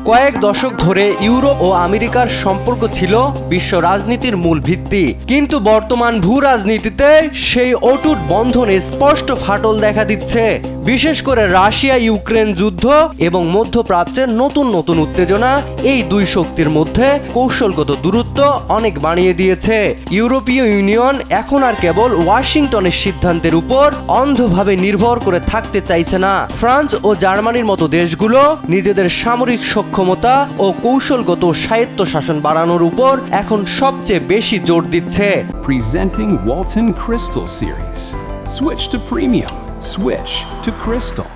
কয়েক দশক ধরে ইউরোপ ও আমেরিকার সম্পর্ক ছিল বিশ্ব রাজনীতির মূল ভিত্তি, কিন্তু বর্তমান ভূ রাজনীতিতে সেই অটুট বন্ধনে স্পষ্ট ফাটল দেখা দিচ্ছে। বিশেষ করে রাশিয়া ইউক্রেন যুদ্ধ এবং মধ্যপ্রাচ্যের নতুন নতুন উত্তেজনা এই দুই শক্তির মধ্যে কৌশলগত দূরত্ব অনেক বাড়িয়ে দিয়েছে। ইউরোপীয় ইউনিয়ন এখন আর কেবল ওয়াশিংটনের সিদ্ধান্তের উপর অন্ধভাবে নির্ভর করে থাকতে চাইছে না। ফ্রান্স ও জার্মানির মতো দেশগুলো নিজেদের সামরিক সক্ষমতা ও কৌশলগত স্বায়ত্তশাসন বাড়ানোর উপর এখন সবচেয়ে বেশি জোর দিচ্ছে। Presenting Walton Crystal Series. Switch to premium. Switch to Crystal.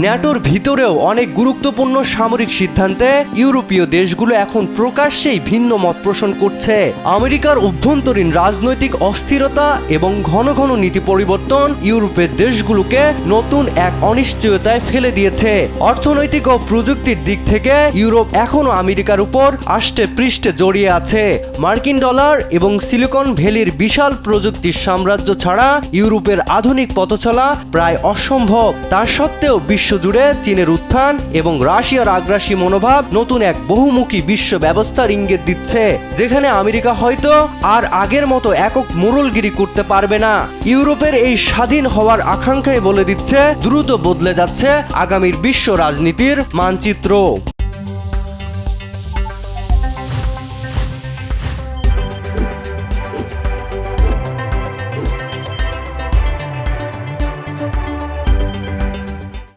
ন্যাটোর ভিতরেও অনেক গুরুত্বপূর্ণ সামরিক সিদ্ধান্তে ইউরোপীয় দেশগুলো এখন প্রকাশ্যেই ভিন্ন মত পোষণ করছে। আমেরিকার অভ্যন্তরীণ রাজনৈতিক অস্থিরতা এবং ঘন ঘন নীতি পরিবর্তন ইউরোপের দেশগুলোকে নতুন এক অনিশ্চয়তায় ফেলে দিয়েছে। অর্থনৈতিক ও প্রযুক্তির দিক থেকে ইউরোপ এখনও আমেরিকার উপর আষ্টে পৃষ্ঠে জড়িয়ে আছে। মার্কিন ডলার এবং সিলিকন ভ্যালির বিশাল প্রযুক্তির সাম্রাজ্য ছাড়া ইউরোপের আধুনিক পথচলা প্রায় অসম্ভব। তা সত্ত্বেও বিশ্বজুড়ে চীনের উত্থান এবং রাশিয়ার আগ্রাসী মনোভাব নতুন এক বহুমুখী বিশ্ব ব্যবস্থার ইঙ্গিত দিচ্ছে, যেখানে আমেরিকা হয়তো আর আগের মতো একক মোড়লগিরি করতে পারবে না। ইউরোপের এই স্বাধীন হওয়ার আকাঙ্ক্ষাই বলে দিচ্ছে দ্রুত বদলে যাচ্ছে আগামীর বিশ্ব রাজনীতির মানচিত্র।